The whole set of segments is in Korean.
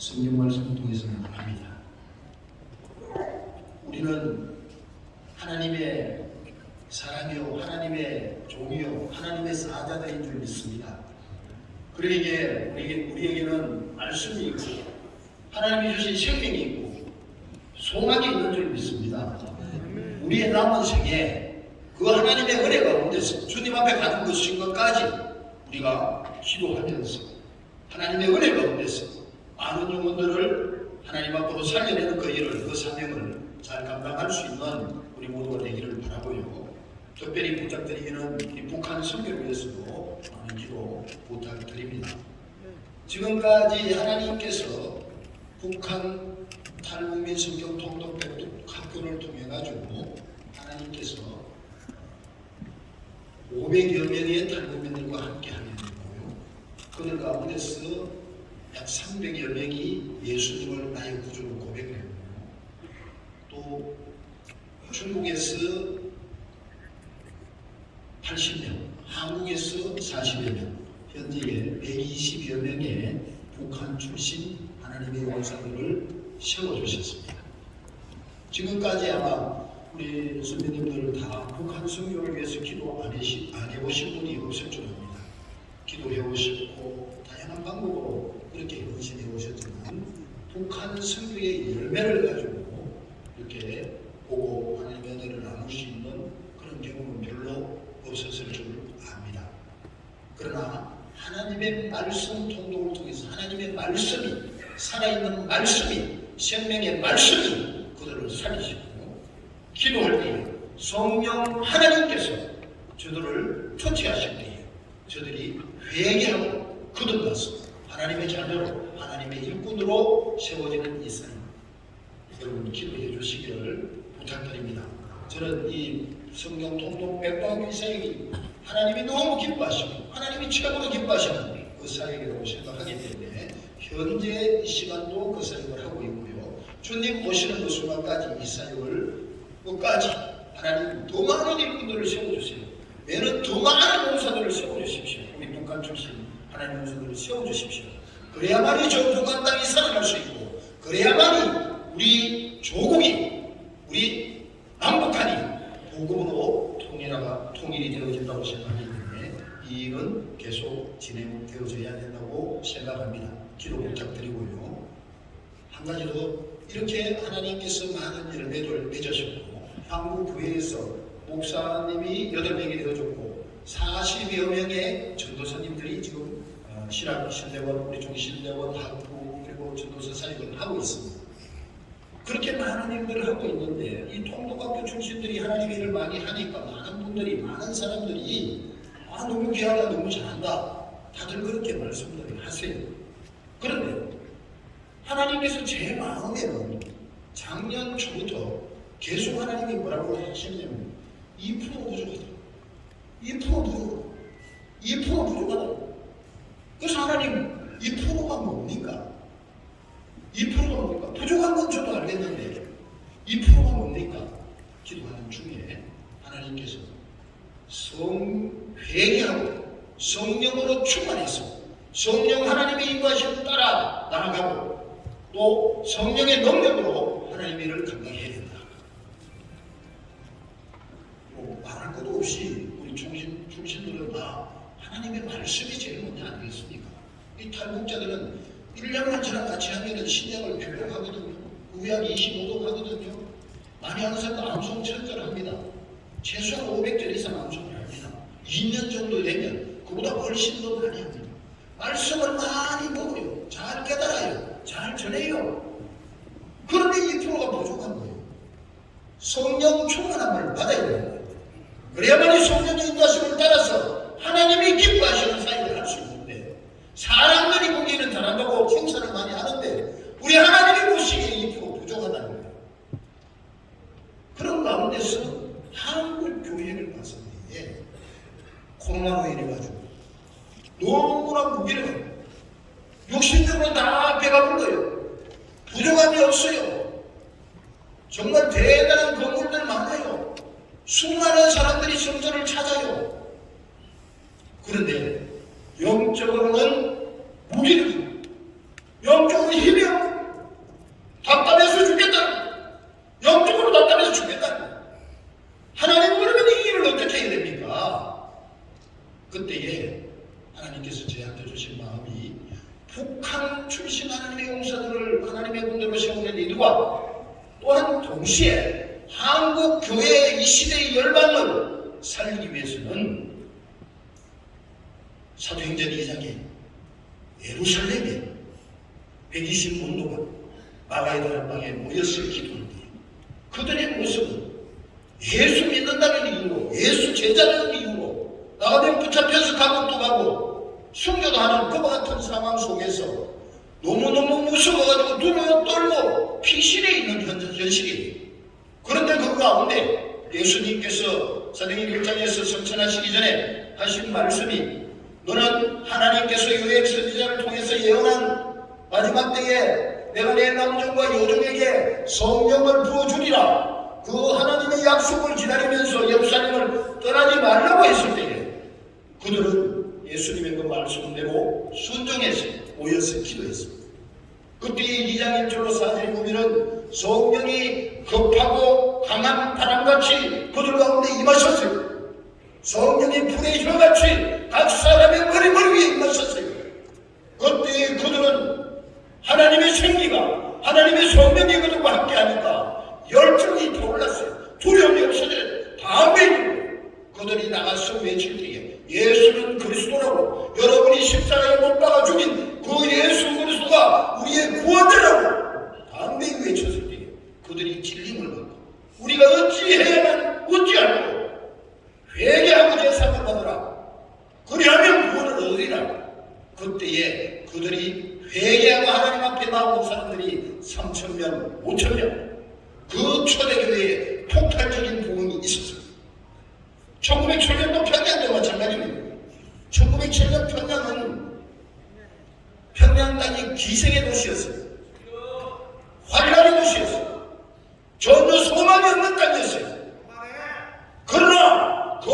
성경 말씀을 통해서 나갑니다. 우리는 하나님의 사람이요, 하나님의 종이요, 하나님의 사자들인 줄 믿습니다. 그러기에 우리에게는 말씀이 있고 하나님이 주신 생명이 있고 소망이 있는 줄 믿습니다. 우리의 남은 생에 그 하나님의 은혜 가운데서 주님 앞에 가는 그 순간까지 우리가 기도하면서 하나님의 은혜 가운데서 많은 영혼들을 하나님 앞으로 살려내는 그 일을, 그 사명을 잘 감당할 수 있는 우리 모두가 되기를 바라고요. 특별히 부탁드리기는 이 북한 선교를 위해서도 많은 기도 부탁드립니다. 지금까지 하나님께서 북한 탈북민 성경 통독 백독 학교를 통해 가지고 하나님께서 500여 명의 탈북민들과 함께 하게 됐고요. 그들 가운데서 약 300여 명이 예수님을 나의 구주로 고백을 했고요. 또 중국에서 80명, 한국에서 40여 명, 현재 120여 명의 북한 출신 하나님의 용사들을 세워주셨습니다. 지금까지 아마 우리 선배님들 다 북한 선교를 위해서 기도 안 해보신 분이 없을 줄 압니다. 기도해 오셨고 다양한 방법으로 그렇게 헌신해 오셨지만 북한 선교의 열매를 가지고 이렇게 보고 하나님의 은혜를 나눌 수 있는 그런 경험은 별로 없었을 줄 압니다. 그러나 하나님의 말씀 통독을 통해서 하나님의 말씀이, 살아있는 말씀이, 생명의 말씀이 그들을 살리시고 기도할 때에 성령 하나님께서 저들을 터치하실 때에 저들이 회개하고 거듭나서 하나님의 자녀로, 하나님의 일꾼으로 세워지는 이 삶, 여러분 기도해 주시기를 부탁드립니다. 저는 이 성경 통독 백방교회 사역이 하나님이 너무 기뻐하시고 하나님이 최고로 기뻐하시는 그 사역이라고 생각하기 때문에 현재 이 시간도 그 사역을 하고 있고요. 주님 오시는 그 순간까지 이 사역을 끝까지 하나님 더 많은 일꾼들을 세워주세요. 매는 더 많은 용사들을 세워주십시오. 우리 북한 출신 하나님 용사들을 세워주십시오. 그래야만이 저 북한 땅이 살아날 수 있고 그래야만이 우리 조국이, 우리 남북한이 복음으로 통일이 되어진다고 생각하기 때문에 이 일은 계속 진행되어져야 된다고 생각합니다. 기도 부탁드리고요. 한 가지 더, 이렇게 하나님께서 많은 열매를 맺으셨고 한국 교회에서 목사님이 8명이 되어졌고 40여 명의 전도사님들이 지금 신대원, 우리 종신대원, 학부 그리고 전도사 사역을 하고 있습니다. 그렇게 많은 일들을 하고 있는데 이 통독학교 출신들이 하나님의 일을 많이 하니까 많은 분들이, 많은 사람들이 너무 귀하다, 너무 잘한다, 다들 그렇게 말씀들을 하세요. 그런데 하나님께서 제 마음에는 작년 초부터 계속 하나님이 뭐라고 하시냐면 2% 부족하다, 2% 부족하다, 2% 부족하다. 그래서 하나님 2%가 뭡니까? 2%가 뭡니까? 부족한 건 저도 알겠는데 2%가 뭡니까? 기도하는 중에 하나님께서 회개하고 성령으로 충만해서 성령 하나님의 인도하심을 따라 나아가고 또 성령의 능력으로 하나님의 일을 감당해야 된다. 말할 것도 없이 우리 중신들은 다 하나님의 말씀이 제일 먼저 아니겠습니까? 이 탈북자들은 1년만 저랑 같이 하면 신약을 교육하거든요. 구약 25도 하거든요. 많이 하는 사람도 암송 천절 합니다. 최소한 500절 이상 암송을 합니다. 2년 정도 되면 그보다 훨씬 더 많이 합니다. 말씀을 많이 먹어요. 잘 깨달아요. 잘 전해요. 그런데 2%가 부족한 거예요. 성령 충만함을 받아야 되는 거예요. 그래야만이 성령의 인도하심을 따라서 하나님이 기뻐하시는 사역을 할 수 있는데 사람들이 보기에는 잘한다고 칭찬을 많이 하는데 우리 하나님이 보시기에 2% 부족하다는 거예요. 그런 가운데서 한국 교회를 봤을 때에 코로나로 인해가지고 너무나 무기력해요. 육신적으로 다 배가 불러요. 부족함이 없어요. 정말 대단한 건물들 많아요. 수많은 사람들이 성전을 찾아요. 그런데 영적으로는 무기력해요. 영적으로 힘이 없는 북한 출신 하나님의 용사들을 하나님의 군대로 세우는 일과 또한 동시에 한국 교회의 이 시대의 열방을 살리기 위해서는 사도행전 2장에 예루살렘에 120문도가 마가의 다락방에 모였을 기도인데 그들의 모습은 예수 믿는다는 이유로, 예수 제자라는 이유로 나가면 붙잡혀서 감옥도 가고 순교도 하는 그와 같은 상황 속에서 너무너무 무서워가지고 두려워 떨고 피신해 있는 현실이에요. 그런데 그 가운데 예수님께서 사도행전 1장에서 성천하시기 전에 하신 말씀이 너는 하나님께서 유액 선지자를 통해서 예언한 마지막 때에 내가 내 남종과 여종에게 성령을 부어주리라. 그 하나님의 약속을 기다리면서 예루살렘을 떠나지 말라고 했을 때에 그들은 예수님의 그 말씀대로 순종해서 모여서 기도했습니다. 그때 2장 1절로 4절에 보면은 성령이 급하고 강한 바람같이 그들 가운데 임하셨어요. 성령이 불의 혀같이 각 사람의 머리 위에 임하셨어요. 그때 그들은 하나님의 생기가 하나님의 성령이 그들과 함께하니까 열정이 떠올랐어요. 두려움이 없어져요. 다음에 그들이 나가서 외칠 때에 예수는 그리스도라고, 여러분이 십자가에 못 박아 죽인 그 예수 그리스도가 우리의 구원자라고 다음에 외쳤을 때에 그들이 진림을 받고 우리가 어찌해야만 어찌하고 회개하고 제사를 받으라 그리하면 구원을 얻으리라. 그때에 그들이 회개하고 하나님 앞에 나온 사람들이 3,000명, 5,000명 그 초대교회에 폭발적인 부흥이 있었습니다. 1907년도 평양도 마찬가지입니다. 1907년 평양은 평양 땅이 기생의 도시였어요. 환란의 도시였어요. 전혀 소망이 없는 땅이었어요. 그러나 그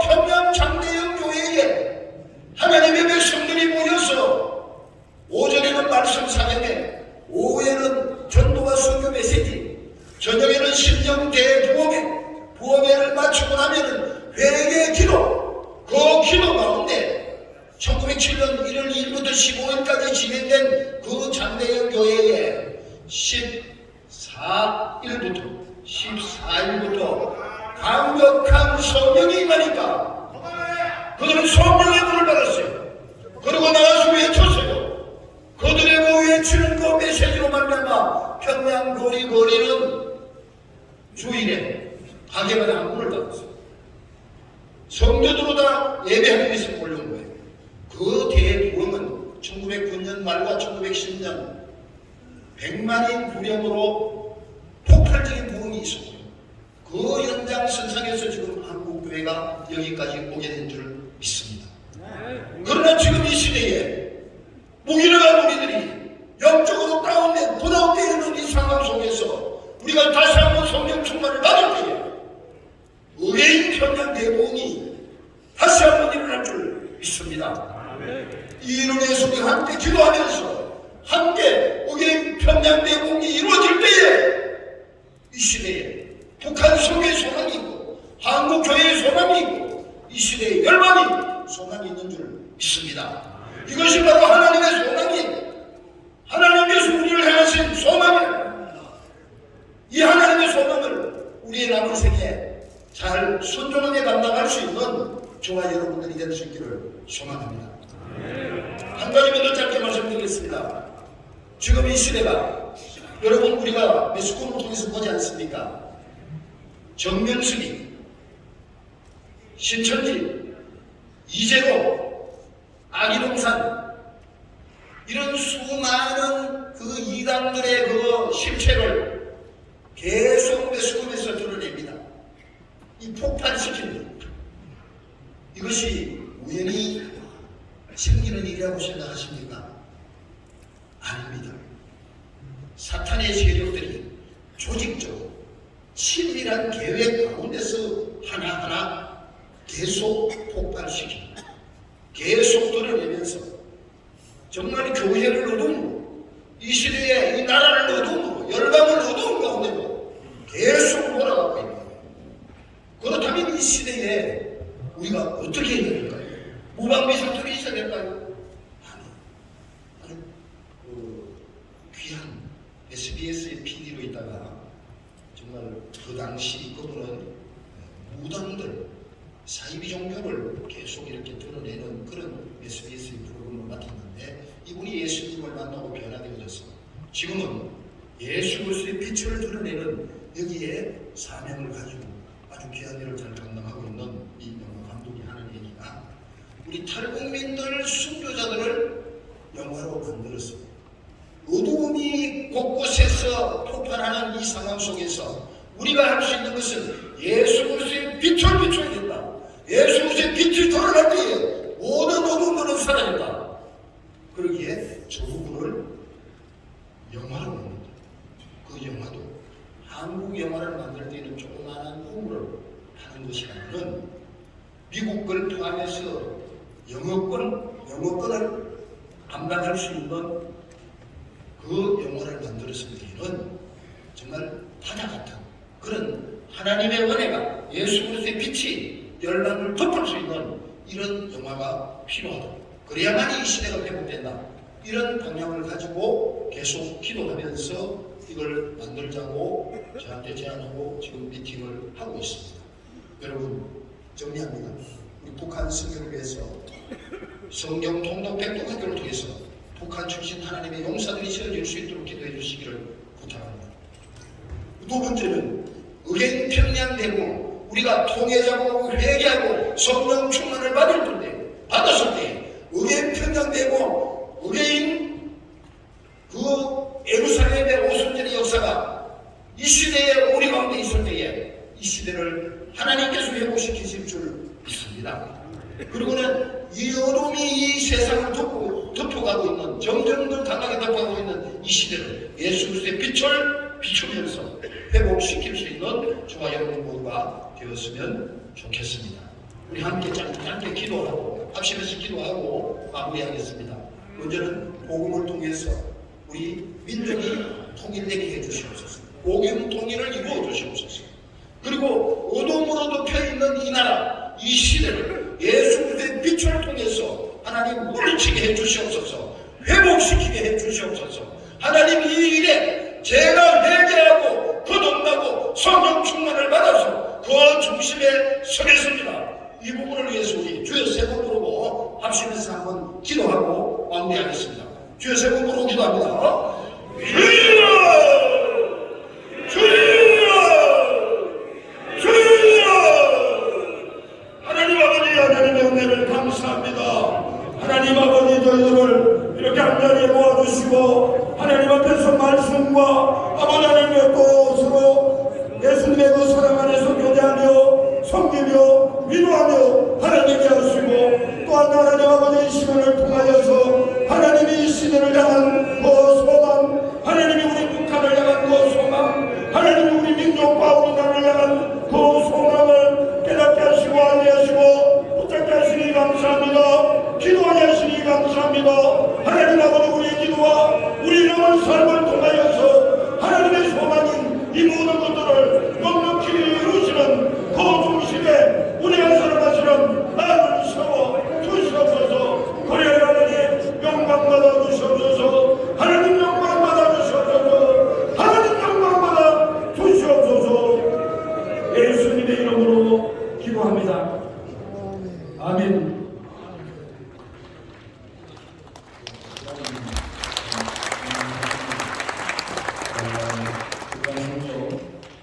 평양 장대영 교회에 하나님의 백성들이 모여서 오전에는 말씀 사경에, 오후에는 전도와 선교 메시지, 저녁에는 심령 대부흥회, 부흥회를 마치고 나면은 회개 기도, 그 기도 가운데 1907년 1월 2일부터 15일까지 진행된 그 장대영 교회에 14일부터 강력한 성령이 임하니까 그들은 성령의 불을 받았어요. 그리고 나가서 외쳤어요. 그들의 그 외치는 그 메시지로 말미암아 평양 거리는 주일에 가게마다 문을 닫았어요. 성도들로 다 예배하기 위해서 몰려온 거예요. 그 대부흥은 1909년 말과 1910년 100만인 구령으로 폭발적인 부흥이 있었고요. 그 연장선상에서 지금 한국교회가 여기까지 오게 된 줄 믿습니다. 그러나 지금 이 시대에 무기력한 우리들이 영적으로 다운된 분화되어 있는 이 상황 속에서 우리가 다시 한번 성령 충만을 받을 때에 의뢰인 평양 대부흥이 다시 한번 일어날 줄 믿습니다. 이인원의 소리 함께 기도하면서 함께 의뢰인 평양 대부흥이 이루어질 때에 이 시대에 북한 성교의 소망이 있고 한국 교회의 소망이 있고 이 시대의 열방이 소망이 있는 줄 믿습니다. 이것이 바로 하나님의 소망이, 하나님께서 우리를 향하신 소망입니다. 이 하나님의 소망을 우리의 남은 생에 잘 순종하게 감당할 수 있는 저와 여러분들이 될 수 있기를 소망합니다. 한 가지만 더 짧게 말씀드리겠습니다. 지금 이 시대가 여러분 우리가 매스컴을 통해서 보지 않습니까? 정명순이, 신천지, 이재로, 아기동산 이런 수많은 그 이단들의 그 실체를 계속 매스컴에서 드러냅니다. 이 폭발시킵니다. 이것이 우연히 생기는 일이라고 생각하십니까? 아닙니다. 사탄의 세력들이 조직적으로 친밀한 계획 가운데서 하나하나 계속 폭발시킵니다. 계속 드러내면서 정말 교회를 어둠으로, 이 시대에 이 나라를 어둠으로, 열방을 어두운 가운데로 계속 몰아가고 있는 거예요. 그렇다면 이 시대에 우리가 어떻게 해야 될까요? 무방비 사투리 있어야 될까요? 아니. 귀한 SBS의 PD로 있다가 정말 그 당시 그분은 무당들 사이비 종교를 계속 이렇게 드러내는 그런 SBS의 프로그램을 맡았는데 이분이 예수님을 만나고 변화되어져서 지금은 예수 그리스도의 빛을 드러내는 여기에 사명을 가지고 아주 귀한 일을 잘 감당하고 있는 이 영화 감독이 하는 얘기가 우리 탈북민들 순교자들을 영화로 만들었습니다. 어두움이 곳곳에서 폭발하는 이 상황 속에서 우리가 할 수 있는 것은 예수 그리스도의 빛을 비춰야 된다. 예수 그리스도의 빛이 드러날 때에 모든 어두움은 사라진다. 그러기에 저 부분을 영화로 만든다. 그 영화도 한국 영화를 만들 때는 조그마한 홍보를 하는 것이라면 미국 걸 포함해서 영어권을 감당할 수 있는 그 영화를 만들었을 때는 정말 바다 같은 그런 하나님의 은혜가 예수 그리스도의 빛이 열방을 덮을 수 있는 이런 영화가 필요하다. 그래야만 이 시대가 회복된다. 이런 방향을 가지고 계속 기도하면서 이걸 만들자고 저한테 제안하고 지금 미팅을 하고 있습니다. 여러분 정리합니다. 우리 북한 성경을 위해서 성경 통독 백독학교를 통해서 북한 출신 하나님의 용사들이 세워질 수 있도록 기도해 주시기를 부탁합니다. 두 번째는 의견평양되고 우리가 통회자고 회개하고 성령 충만을 받았을 때 의견평양되고 의뢰인 그 예루살렘의 오순절의 역사가 이 시대에 우리 가운데 있을 때에 이 시대를 하나님께서 회복시키실 줄 믿습니다. 그리고는 이 어둠이 이 세상을 덮어가고 있는 점점 더 강하게 덮어가고 있는 이 시대를 예수 그리스도의 빛을 비추면서 회복시킬 수 있는 저와 여러분 모두가 되었으면 좋겠습니다. 우리 함께 짧게 기도하고 합심해서 기도하고 마무리하겠습니다. 먼저는 복음을 통해서 우리 민족이 통일되게 해주시옵소서. 복음 통일을 이루어 주시옵소서. 그리고 어둠으로 덮여있는 이 나라 이 시대를 예수 그리스도의 빛을 통해서 하나님 물리치게 해주시옵소서. 회복시키게 해주시옵소서. 하나님 이 일에 제가 회개하고 거듭나고 성령 충만을 받아서 그 중심에 서겠습니다. 이 부분을 위해서 우리 주여 세 번 부르고 합심해서 한번 기도하고 마무리하겠습니다. 주여 세 번 부르고 기도합니다. 주여! 주여! 주여! 하나님 아버지 하나님의 은혜를 감사합니다. 하나님 아버지 저희들을 이렇게 한자리에 모아주시고 하나님 앞에서 말씀과 아버지 하나님의 뜻으로 예수님의 그 사랑 안에서 교제하며 섬기며 위로하며 하나님께 하시고 또한 하나님 아버지의 시간을 통하여서 하나님이 이 시대를 향한 그 소망 하나님이 우리 북한을 향한 그 소망 하나님이 우리 민족과 우리 나라를 향한 그 소망을 깨닫게 하시고 알게 하시고 붙잡게 하시니 감사합니다. 기도하게 하시니 감사합니다. 하나님 아버지 우리의 기도와 우리 남은 삶을 통하여서 하나님의 소망인 이 모든 것들을 넉넉히 이루시는 그 중심에 우리 한 사람 한 사람 나를 세워 주시옵소서. 그래야 하나님 영광 받아 주시옵소서. 하나님 영광 받아 주시옵소서. 하나님 영광 받아 주시옵소서. 예수님의 이름으로 기도합니다. 아멘.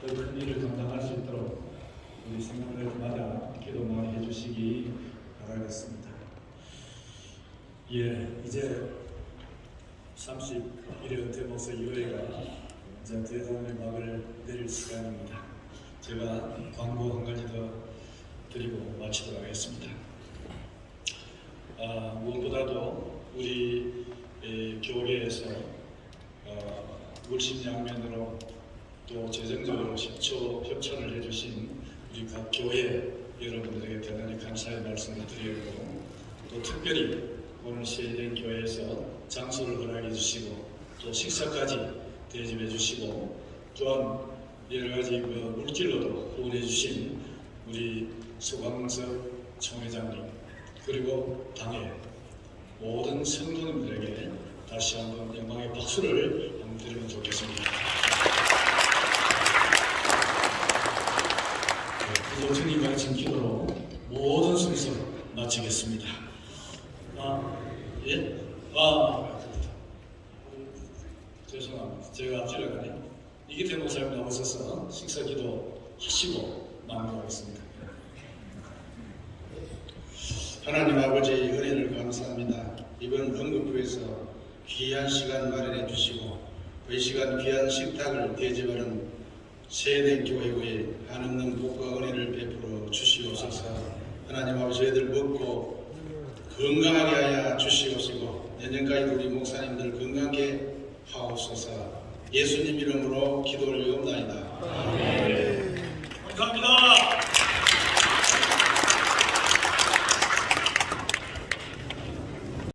큰 일을 감당할 수 있도록 우리 생각날마다 기도 많이 해주시기 바라겠습니다. 예, 이제 31회 대목서 2회가 이제 대단의 막을 내릴 시간입니다. 제가 광고 한 가지 더 드리고 마치도록 하겠습니다. 무엇보다도 우리 교회에서 물심양면으로 또 재정적으로 협찬을 해주신 우리 각 교회 여러분들에게 대단히 감사의 말씀을 드리고 또 특별히 오늘 시해된 교회에서 장소를 허락해 주시고 또 식사까지 대접해 주시고 또한 여러 가지 그 물질로도 후원해 주신 우리 소강석 총회장님 그리고 당회 모든 성도님들에게 다시 한번 영광의 박수를 한번 드리면 좋겠습니다. 부조팀이 가르친 기도로 모든 순서 마치겠습니다. 예? 죄송합니다. 제가 앞질러 가네. 이기태 목사님 나오셔서 식사 기도 하시고 마무리하겠습니다. 하나님 아버지 은혜를 감사합니다. 이번 언급부에서 귀한 시간 마련해 주시고 그 시간 귀한 식탁을 대접하는 세대교회의 한없는 복과 은혜를 베풀어 주시옵소서. 하나님 아버지 저희들 먹고 건강하게 하여 주시옵시고 내년까지 우리 목사님들 건강하게 하옵소서. 예수님 이름으로 기도를 올리옵나이다. 감사합니다.